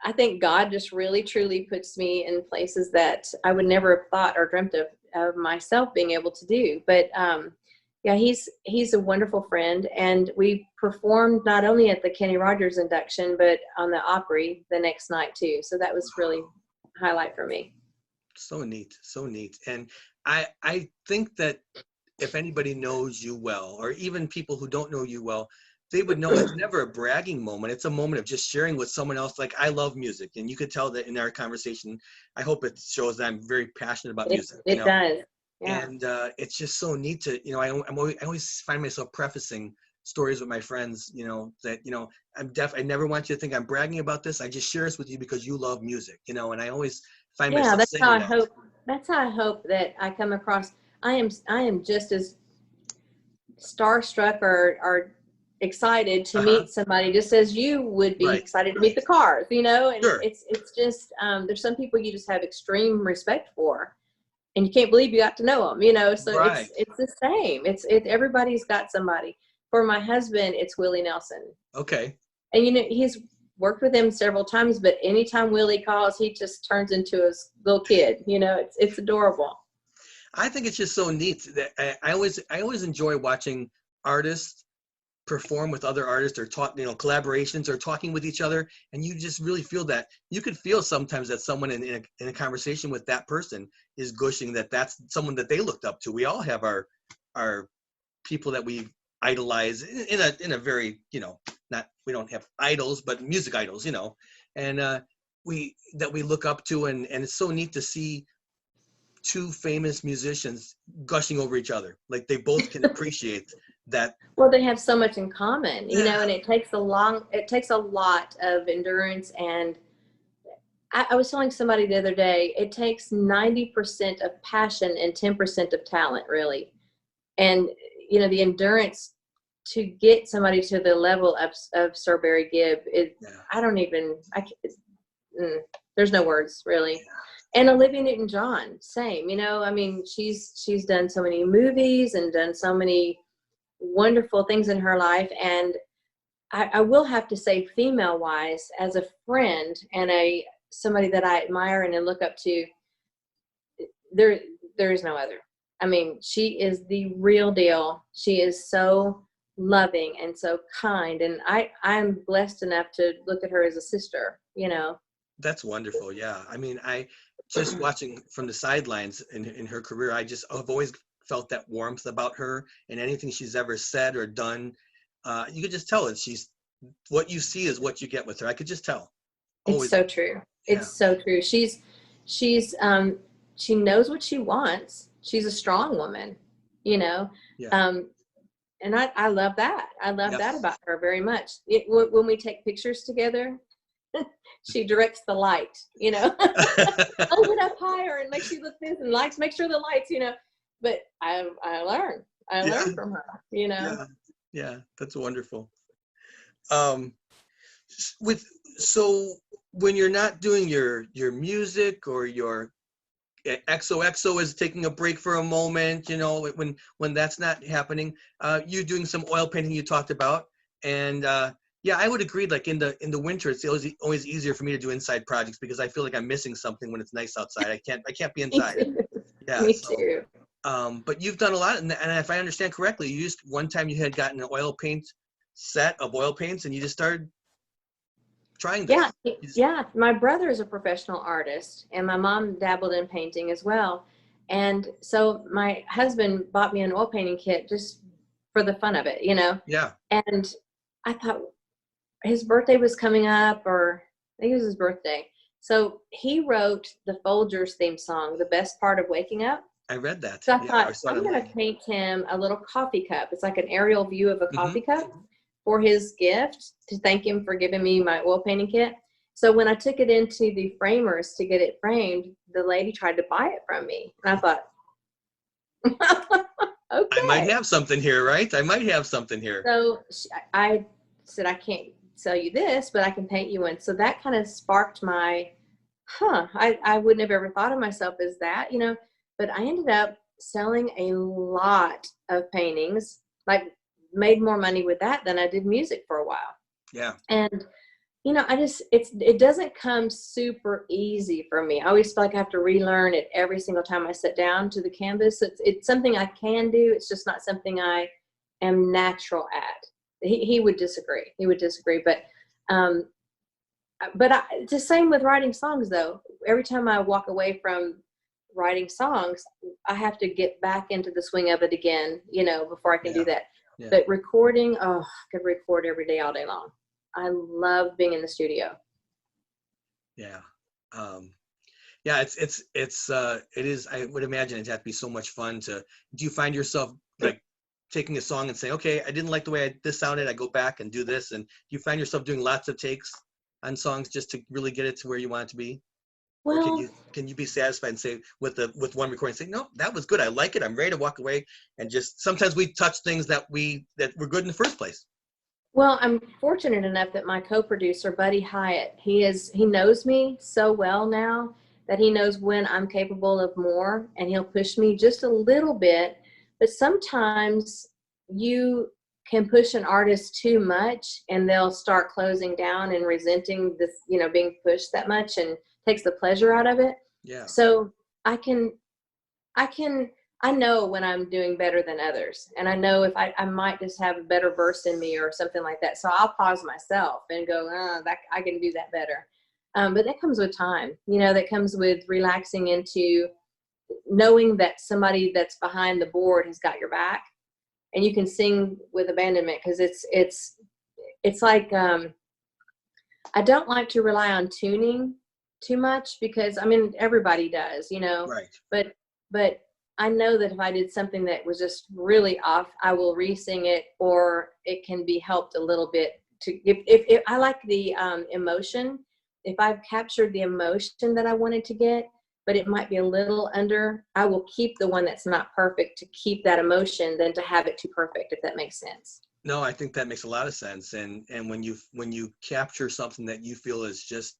I think God just really truly puts me in places that I would never have thought or dreamt of myself being able to do. But yeah, he's a wonderful friend, and we performed not only at the Kenny Rogers induction, but on the Opry the next night too. So that was really a highlight for me. So neat, so neat. And I think that if anybody knows you well, or even people who don't know you well, they would know it's never a bragging moment. It's a moment of just sharing with someone else. Like, I love music, and you could tell that in our conversation. I hope it shows that I'm very passionate about music. It does. Yeah. And it's just so neat to, you know, I always find myself prefacing stories with my friends, you know, that, you know, I never want you to think I'm bragging about this. I just share this with you because you love music, you know, and I always find Yeah, myself that's how singing I that. hope. That's how I hope that I come across. I am just as starstruck or excited to Uh-huh. meet somebody just as you would be Right. excited to meet the Cars, you know. And Sure. it's just there's some people you just have extreme respect for, and you can't believe you got to know them, you know. So Right. it's the same. It everybody's got somebody. For my husband, it's Willie Nelson, Okay. and you know he's worked with him several times, but anytime Willie calls, he just turns into a little kid. You know, it's adorable. I think it's just so neat that I always enjoy watching artists perform with other artists or talk, collaborations or talking with each other, and you just really feel that you could feel sometimes that someone in a conversation with that person is gushing that that's someone that they looked up to. We all have our people that we idolize in a very, not, we don't have idols, but music idols, and we look up to, and it's so neat to see two famous musicians gushing over each other, like they both can appreciate that. Well, they have so much in common, you Yeah. know, and it takes a lot of endurance. And I was telling somebody the other day, it takes 90% of passion and 10% of talent, really. And, you know, the endurance to get somebody to the level of Sir Barry Gibb, Yeah. there's no words, really. And Olivia Newton-John, same, you know, I mean, she's done so many movies and done so many wonderful things in her life. And I will have to say, female wise, as a friend and somebody that I admire and look up to, there is no other. I mean, she is the real deal. She is so loving and so kind, and I'm blessed enough to look at her as a sister, you know. That's wonderful. Yeah. I mean, I just watching from the sidelines in her career, I've always felt that warmth about her, and anything she's ever said or done, you could just tell it. What you see is what you get with her. I could just tell. It's Always. so true. Yeah. It's so true. She's she knows what she wants. She's a strong woman, you know. Yeah. And I love that. I love that Yes. about her very much. When we take pictures together, she directs the light, you know. Hold it up higher and make sure you look this, and lights, make sure the lights, you know. But I learn. I Yeah. learn from her, you know. Yeah. Yeah. That's wonderful. Um, so when you're not doing your music, or your XOXO is taking a break for a moment, when that's not happening, you're doing some oil painting you talked about. And yeah, I would agree, like in the winter, it's always easier for me to do inside projects, because I feel like I'm missing something when it's nice outside. I can't be Me inside. too. Yeah. Me So too. but you've done a lot, and if I understand correctly, one time you had gotten an oil paint set of oil paints, and you just started trying this. Yeah. My brother is a professional artist, and my mom dabbled in painting as well. And so my husband bought me an oil painting kit just for the fun of it, you know. Yeah. And I thought his birthday was coming up, or I think it was his birthday. So he wrote the Folgers theme song, "The Best Part of Waking Up." I read that. So I Yeah, I thought, saw it I'm going online. to paint him a little coffee cup. It's like an aerial view of a Hmm. coffee cup for his gift, to thank him for giving me my oil painting kit. So when I took it into the framers to get it framed, the lady tried to buy it from me. And I thought, I might okay. have something here, right? I might have something here. So I said, I can't sell you this, but I can paint you one. So that kind of sparked I wouldn't have ever thought of myself as that, you know, but I ended up selling a lot of paintings, like made more money with that than I did music for a while. Yeah. And, you know, it doesn't come super easy for me. I always feel like I have to relearn it every single time I sit down to the canvas. It's something I can do. It's just not something I am natural at. He would disagree. But it's the same with writing songs, though. Every time I walk away from writing songs, I have to get back into the swing of it again, you know, before I can do that. Yeah. But recording, I could record every day, all day long. I love being in the studio. Yeah. Yeah, it is, I would imagine it'd have to be so much fun do you find yourself like taking a song and saying, okay, I didn't like the way this sounded, I go back and do this, and do you find yourself doing lots of takes on songs just to really get it to where you want it to be? Or Well, can you be satisfied and say with one recording, say, no, that was good, I like it, I'm ready to walk away, and just sometimes we touch things that were good in the first place. well, I'm fortunate enough that my co-producer, Buddy Hyatt, he knows me so well now that he knows when I'm capable of more, and he'll push me just a little bit. But sometimes you can push an artist too much, and they'll start closing down and resenting this, being pushed that much, and takes the pleasure out of it. Yeah. So I can I know when I'm doing better than others, and I know if I might just have a better verse in me or something like that. So I'll pause myself and go, that I can do that better. But that comes with time, that comes with relaxing into knowing that somebody that's behind the board has got your back, and you can sing with abandonment, because it's like, I don't like to rely on tuning too much, because everybody does, Right. but I know that if I did something that was just really off, I will re-sing it, or it can be helped a little bit to, if I like the emotion, if I've captured the emotion that I wanted to get, but it might be a little under, I will keep the one that's not perfect to keep that emotion than to have it too perfect, if that makes sense. No, I think that makes a lot of sense. And when you capture something that you feel is just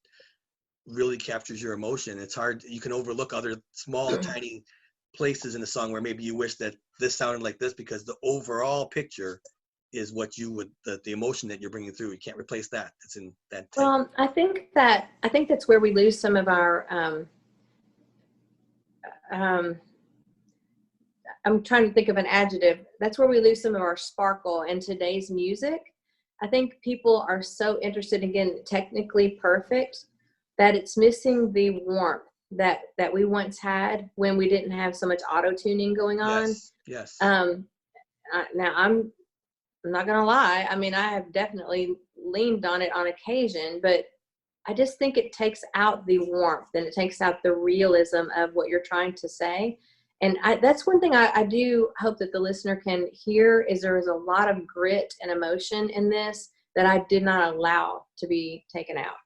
really captures your emotion, it's hard, you can overlook other small tiny places in the song where maybe you wish that this sounded like this, because the overall picture is what you would, the emotion that you're bringing through, you can't replace that. It's in that tape. Well, I think that's where we lose some of our I'm trying to think of an adjective. That's where we lose some of our sparkle in today's music. I think people are so interested in getting technically perfect that it's missing the warmth that we once had when we didn't have so much auto tuning going on. Yes. Now I'm not gonna lie. I have definitely leaned on it on occasion, but I just think it takes out the warmth, and it takes out the realism of what you're trying to say. And that's one thing I do hope that the listener can hear, is there is a lot of grit and emotion in this that I did not allow to be taken out.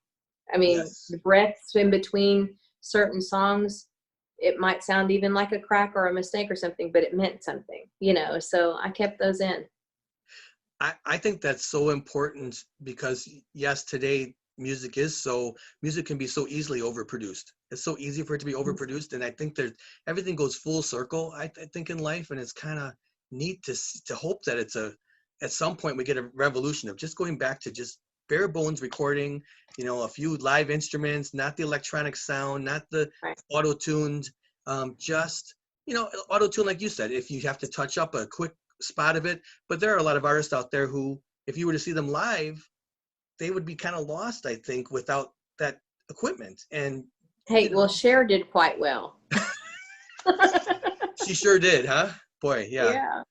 Yes. The breaths in between certain songs, it might sound even like a crack or a mistake or something, but it meant something, so I kept those in. I think that's so important, because yes, today music can be so easily overproduced. It's so easy for it to be overproduced, and I think everything goes full circle, I think, in life, and it's kind of neat to hope that at some point we get a revolution of just going back to just bare bones recording, a few live instruments, not the electronic sound, not the Right. auto-tuned, just auto-tune, like you said, if you have to touch up a quick spot of it. But there are a lot of artists out there who, if you were to see them live, they would be kind of lost, I think, without that equipment. And Hey, well, Cher did quite well. she sure did, huh? Boy, Yeah.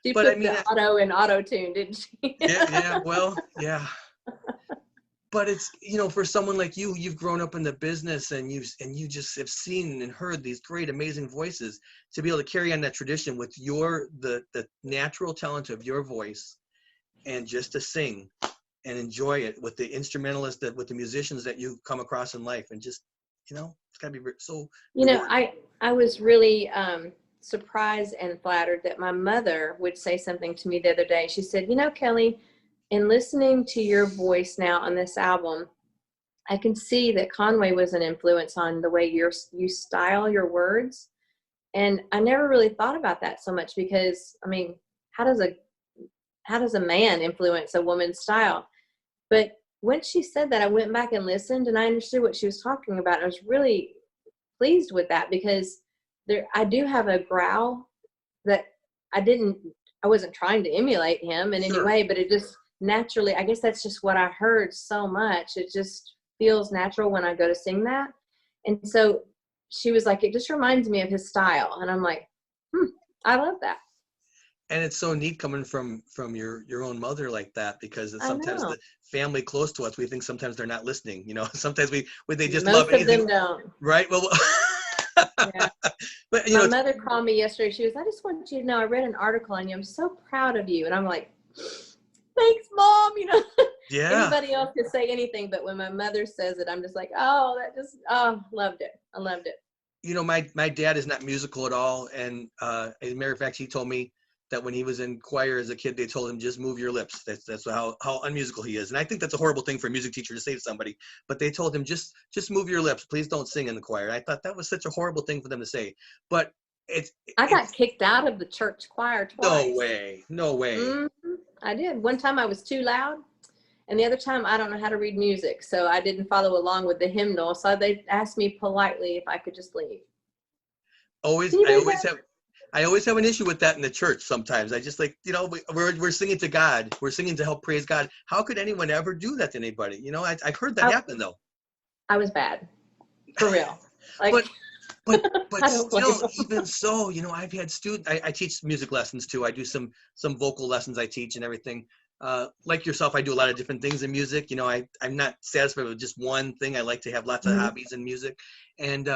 She but put the auto in auto-tune, didn't she? Well, yeah. But it's, for someone like you, you've grown up in the business, and you just have seen and heard these great, amazing voices, to be able to carry on that tradition with the natural talent of your voice, and just to sing and enjoy it with the instrumentalists, with the musicians that you come across in life, and just, it's gotta be so rewarding. I was really surprised and flattered that my mother would say something to me the other day. She said, Kelly, in listening to your voice now on this album, I can see that Conway was an influence on the way you style your words. And I never really thought about that so much, because how does a man influence a woman's style? But when she said that, I went back and listened, and I understood what she was talking about. I was really pleased with that, because I do have a growl that I wasn't trying to emulate him in any way, but it just naturally, I guess that's just what I heard so much. It just feels natural when I go to sing that. And so she was like, it just reminds me of his style. And I'm like, I love that. And it's so neat coming from your own mother like that, because sometimes the family close to us, we think sometimes they're not listening. Sometimes they just love anything. Most of them don't. Right. Well. Yeah. But my mother called me yesterday. She was, I just want you to know, I read an article on you. I'm so proud of you. And I'm like, thanks, Mom. Yeah. Anybody else could say anything, but when my mother says it, I'm just like, oh, loved it. I loved it. My dad is not musical at all. And as a matter of fact, he told me that when he was in choir as a kid, they told him, just move your lips. That's how unmusical he is. And I think that's a horrible thing for a music teacher to say to somebody, but they told him, just move your lips. Please don't sing in the choir. And I thought that was such a horrible thing for them to say, but I got kicked out of the church choir twice. No way. Mm-hmm. I did. One time I was too loud, and the other time I don't know how to read music, so I didn't follow along with the hymnal. So they asked me politely if I could just leave. I always have an issue with that in the church sometimes. I just we're singing to God. We're singing to help praise God. How could anyone ever do that to anybody? I've heard that happen though. I was bad. For real. But still, even so, I've had students, I teach music lessons too. I do some vocal lessons I teach and everything. Like yourself, I do a lot of different things in music. I'm not satisfied with just one thing. I like to have lots of hobbies in music. And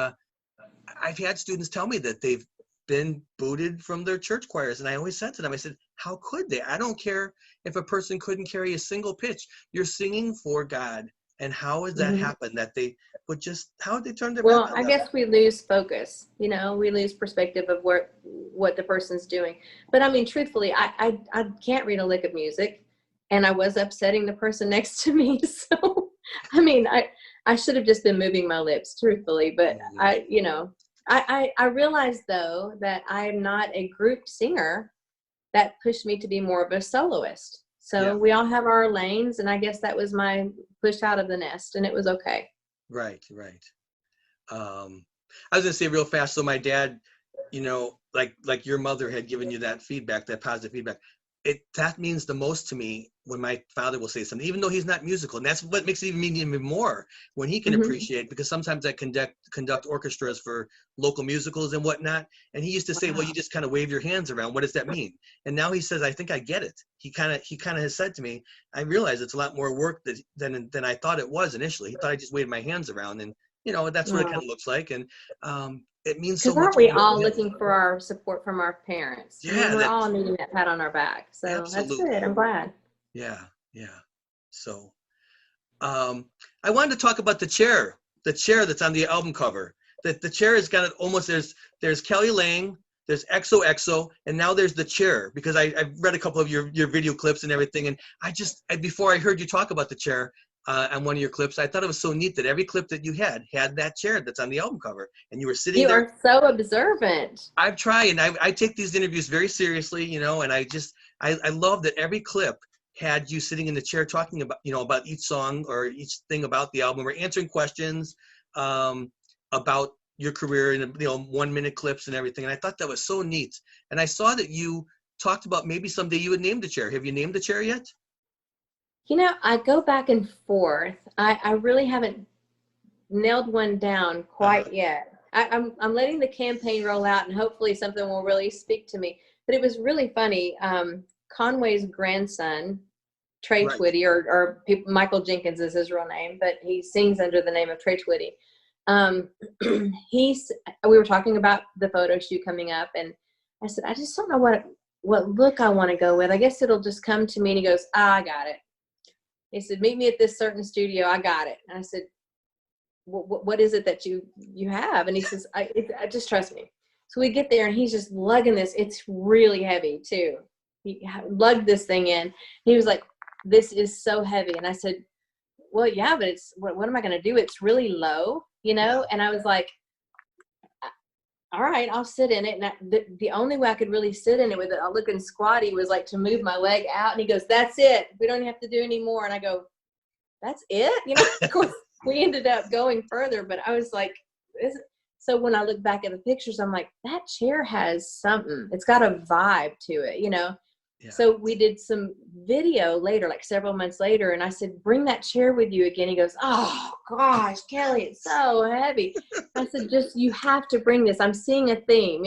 I've had students tell me that they've been booted from their church choirs. And I always said to them, I said, how could they? I don't care if a person couldn't carry a single pitch. You're singing for God. And how has that happened that they would how would they turn their back on I guess we lose focus, we lose perspective of what the person's doing. But I mean, truthfully, I can't read a lick of music, and I was upsetting the person next to me. So, I mean, I should have just been moving my lips, truthfully. But I realized though that I'm not a group singer. That pushed me to be more of a soloist. So we all have our lanes, and I guess that was my push out of the nest, and it was okay. Right. I was gonna say real fast. So my dad, like your mother had given you that feedback, that positive feedback. That means the most to me when my father will say something, even though he's not musical. And that's what makes it mean even more when he can appreciate, because sometimes I conduct orchestras for local musicals and whatnot. And he used to say, well, you just kind of wave your hands around. What does that mean? And now he says, I think I get it. He kind of has said to me, I realize it's a lot more work than I thought it was initially. He thought I just waved my hands around, and that's what it kind of looks like. And it means so much. Because aren't we all looking for our support from our parents? Yeah, I mean, we're all needing that pat on our back. So absolutely. That's good. I'm glad. Yeah. So, I wanted to talk about the chair that's on the album cover. That the chair has got it almost. There's Kelly Lang, there's XOXO, and now there's the chair, because I've read a couple of your video clips and everything, and before I heard you talk about the chair on one of your clips, I thought it was so neat that every clip that you had that chair that's on the album cover, and you were sitting there. You are so observant. I've tried, and I take these interviews very seriously, and I love that every clip had you sitting in the chair talking about, about each song or each thing about the album, or answering questions about your career in 1-minute clips and everything. And I thought that was so neat. And I saw that you talked about maybe someday you would name the chair. Have you named the chair yet? I go back and forth. I really haven't nailed one down quite yet. I'm letting the campaign roll out, and hopefully something will really speak to me. But it was really funny. Conway's grandson, Trey Twitty, or Michael Jenkins is his real name, but he sings under the name of Trey Twitty. We were talking about the photo shoot coming up, and I said, I just don't know what look I want to go with. I guess it'll just come to me. And he goes, I got it. He said, meet me at this certain studio. I got it. And I said, what is it that you have? And he says, I just trust me. So we get there, and he's just lugging this. It's really heavy too. He lugged this thing in. He was like, this is so heavy. And I said, well, yeah, but what am I going to do? It's really low, And I was like, all right, I'll sit in it. And the only way I could really sit in it with it looking squatty was like to move my leg out. And he goes, that's it. We don't have to do any more. And I go, that's it? Of course, we ended up going further, but I was like, so when I look back at the pictures, I'm like, that chair has something. It's got a vibe to it, Yeah. So we did some video later, like several months later, and I said, bring that chair with you again. He goes, oh gosh, Kelly, it's so heavy. I said, you have to bring this. I'm seeing a theme,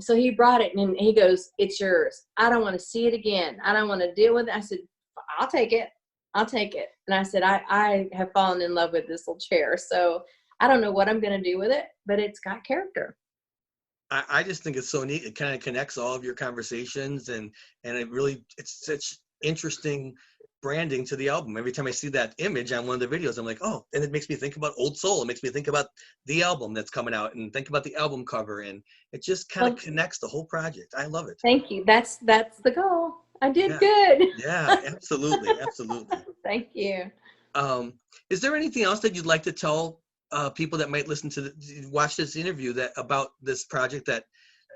So he brought it, and he goes, it's yours. I don't want to see it again. I don't want to deal with it. I said, I'll take it. And I said, I have fallen in love with this little chair. So I don't know what I'm going to do with it, but it's got character. I just think it's so neat. It kind of connects all of your conversations, and it's interesting branding to the album. Every time I see that image on one of the videos, I'm like, oh, and it makes me think about Old Soul. It makes me think about the album that's coming out and think about the album cover. And it just kind of connects the whole project. I love it. Thank you. That's the goal. I did Yeah. good. Yeah, absolutely. Absolutely. Thank you. Is there anything else that you'd like to tell people that might listen to watch this interview that about this project that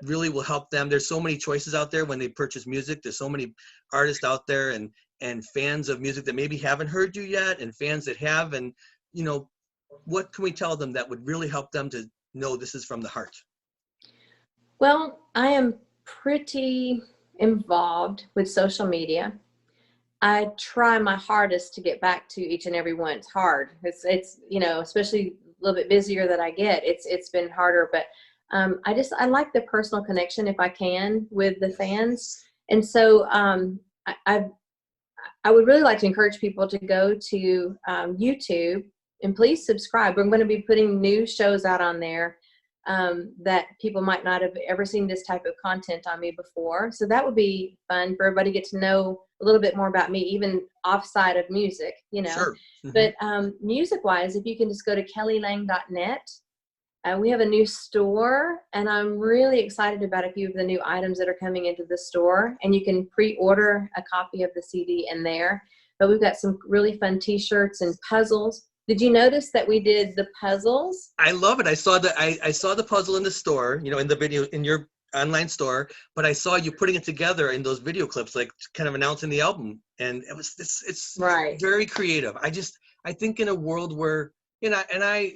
really will help them? There's so many choices out there when they purchase music. There's so many artists out there and fans of music that maybe haven't heard you yet, and fans that have. And you know, what can we tell them that would really help them to know this is from the heart? Well, I am pretty involved with social media. I try my hardest to get back to each and every one. It's hard. It's you know, especially a little bit busier that I get. It's been harder, but I like the personal connection if I can with the fans. And so I would really like to encourage people to go to YouTube and please subscribe. We're going to be putting new shows out on there that people might not have ever seen this type of content on me before. So that would be fun for everybody to get to know a little bit more about me, even offside of music, you know. Sure. Mm-hmm. But music-wise, if you can just go to kellylang.net. We have a new store, and I'm really excited about a few of the new items that are coming into the store, and you can pre-order a copy of the CD in there. But we've got some really fun t-shirts and puzzles. Did you notice that we did the puzzles? I love it. I saw the puzzle in the store, you know, in the video, in your online store, but I saw you putting it together in those video clips, like kind of announcing the album. And it's right. Very creative. I think in a world where, you know, and I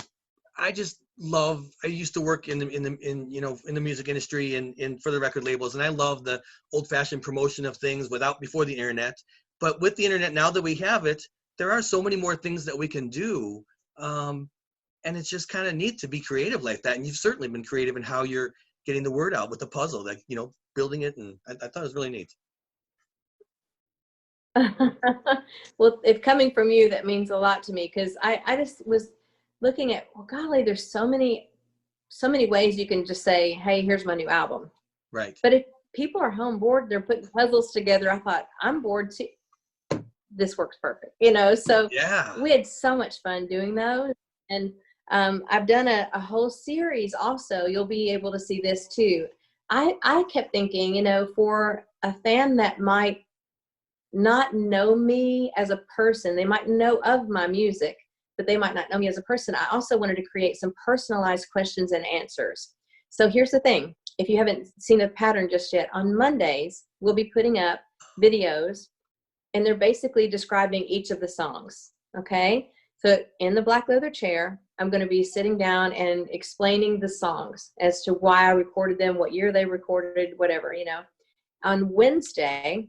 used to work in the music industry and for the record labels, and I love the old-fashioned promotion of things before the internet. But with the internet, now that we have it, there are so many more things that we can do, and it's just kind of neat to be creative like that. And you've certainly been creative in how you're getting the word out with the puzzle, like, you know, building it, and I thought it was really neat. Well, if coming from you, that means a lot to me, because I just was looking at, well, golly, there's so many ways you can just say, hey, here's my new album. Right. But if people are home bored, they're putting puzzles together. I thought, I'm bored too. This works perfect, you know. So yeah, we had so much fun doing those. And I've done a whole series also. You'll be able to see this too. I kept thinking, you know, for a fan that might not know me as a person, they might know of my music, but they might not know me as a person. I also wanted to create some personalized questions and answers. So here's the thing. If you haven't seen the pattern just yet, on Mondays, we'll be putting up videos, and they're basically describing each of the songs, okay? So in the black leather chair, I'm going to be sitting down and explaining the songs as to why I recorded them, what year they recorded, whatever, you know. On Wednesday,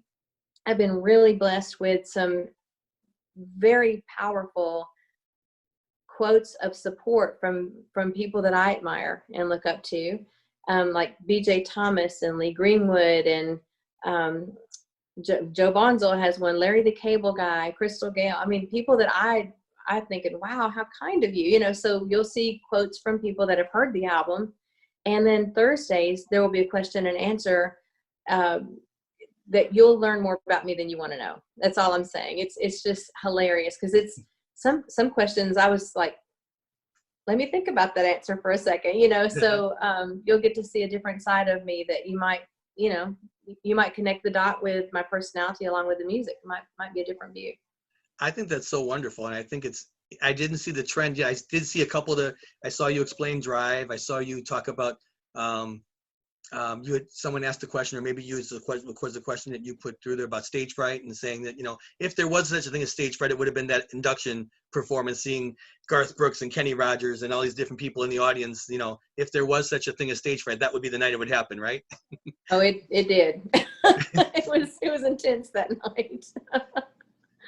I've been really blessed with some very powerful quotes of support from people that I admire and look up to, like B.J. Thomas and Lee Greenwood, and Joe Bonzo has one, Larry the Cable Guy, Crystal Gale. I mean, people that I thinking, wow, how kind of you, you know. So you'll see quotes from people that have heard the album. And then Thursdays, there will be a question and answer that you'll learn more about me than you want to know. That's all I'm saying. It's just hilarious, because it's some questions I was like, let me think about that answer for a second, you know. So you'll get to see a different side of me that you might, you know, you might connect the dot with my personality along with the music. It might be a different view. I think that's so wonderful. And I think I didn't see the trend yet. I did see a couple I saw you explain Drive. I saw you talk about, someone asked a question, or maybe you was the question that you put through there about stage fright, and saying that, you know, if there was such a thing as stage fright, it would have been that induction performance, seeing Garth Brooks and Kenny Rogers and all these different people in the audience. You know, if there was such a thing as stage fright, that would be the night it would happen, right? Oh, it did. It was intense that night.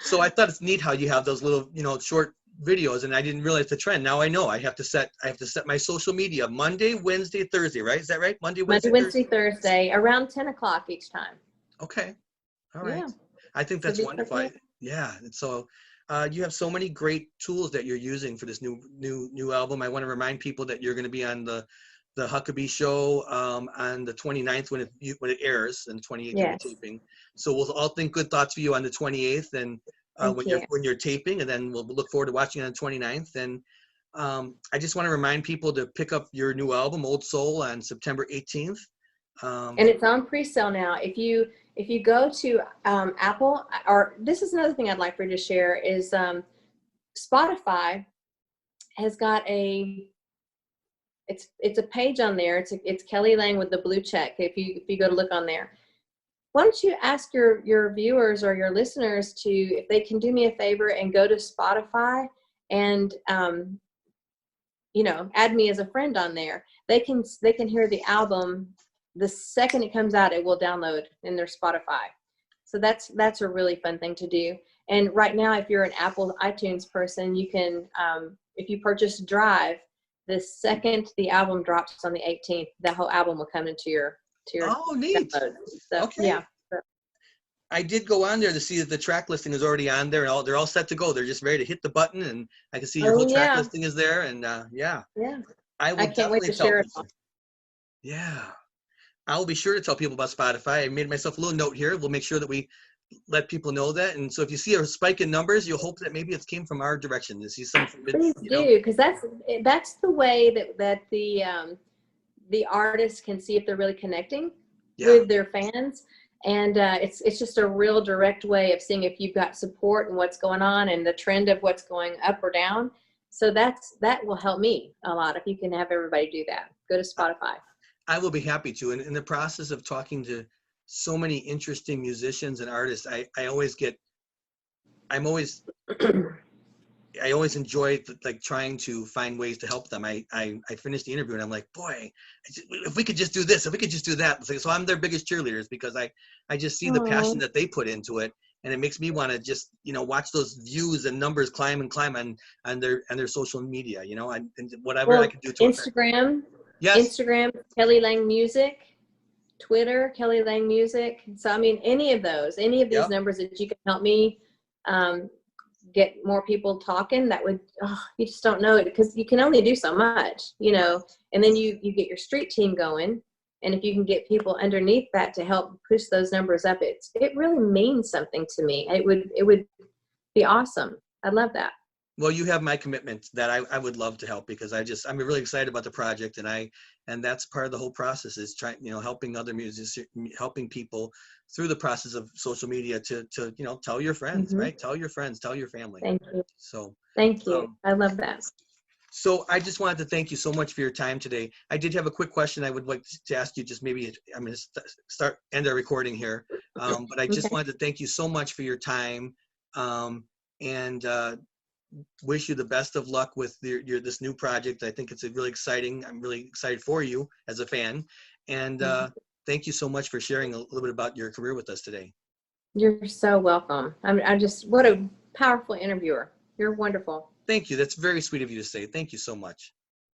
So I thought it's neat how you have those little, you know, short videos, and I didn't realize the trend. Now I know I have to set my social media Monday, Wednesday, Thursday, right? Is that right? Monday, Wednesday, Thursday, around 10 o'clock each time. Okay. All right. Yeah. I think that's wonderful. Yeah. And so you have so many great tools that you're using for this new album. I want to remind people that you're going to be on the the Huckabee show on the 29th when it airs, and 28th Yes. you're taping. So we'll all think good thoughts for you on the 28th, and when you're taping, and then we'll look forward to watching it on the 29th. And I just want to remind people to pick up your new album, Old Soul, on September 18th. And it's on pre-sale now. If you go to Apple, or this is another thing I'd like for you to share, is Spotify has got it's a page on there. It's Kelly Lang with the blue check. If you go to look on there, why don't you ask your viewers or your listeners to, if they can do me a favor and go to Spotify and add me as a friend on there. They can hear the album the second it comes out. It will download in their Spotify. So that's a really fun thing to do. And right now, if you're an Apple iTunes person, you can, if you purchase Drive, the second the album drops on the 18th, that whole album will come into your Oh, neat. download. So, okay. Yeah. I did go on there to see that the track listing is already on there, and they're all set to go. They're just ready to hit the button, and I can see your whole track listing is there. And Yeah. I can't wait to share it all. Yeah. I will be sure to tell people about Spotify. I made myself a little note here. We'll make sure that we let people know that. And so if you see a spike in numbers, you'll hope that maybe it came from our direction. To see some, Please do, because that's the way that the artists can see if they're really connecting with their fans. And it's just a real direct way of seeing if you've got support and what's going on and the trend of what's going up or down. So that will help me a lot if you can have everybody do that. Go to Spotify. I will be happy to. And in the process of talking to so many interesting musicians and artists, I always enjoy like trying to find ways to help them. I finished the interview and I'm like, boy, if we could just do this, if we could just do that. So I'm their biggest cheerleaders, because I just see the passion that they put into it, and it makes me want to just watch those views and numbers climb and climb on their social media, and whatever I can do to Instagram. Yes. Instagram, Kelly Lang Music. Twitter, Kelly Lang Music. So I mean, any of these numbers that you can help me get more people talking, that would, you just don't know it, because you can only do so much, and then you get your street team going. And if you can get people underneath that to help push those numbers up, it really means something to me. It would be awesome. I'd love that. Well, you have my commitment that I would love to help, because I'm really excited about the project, and that's part of the whole process, is trying, helping other musicians, helping people through the process of social media to tell your friends, right? Tell your friends, tell your family. Thank you. So thank you. I love that. So I just wanted to thank you so much for your time today. I did have a quick question I would like to ask you. Just maybe I'm going to end our recording here, but I just wanted to thank you so much for your time, and wish you the best of luck with this new project. I think it's really exciting. I'm really excited for you as a fan, and thank you so much for sharing a little bit about your career with us today. You're so welcome. I'm just, what a powerful interviewer. You're wonderful. Thank you. That's very sweet of you to say. Thank you so much.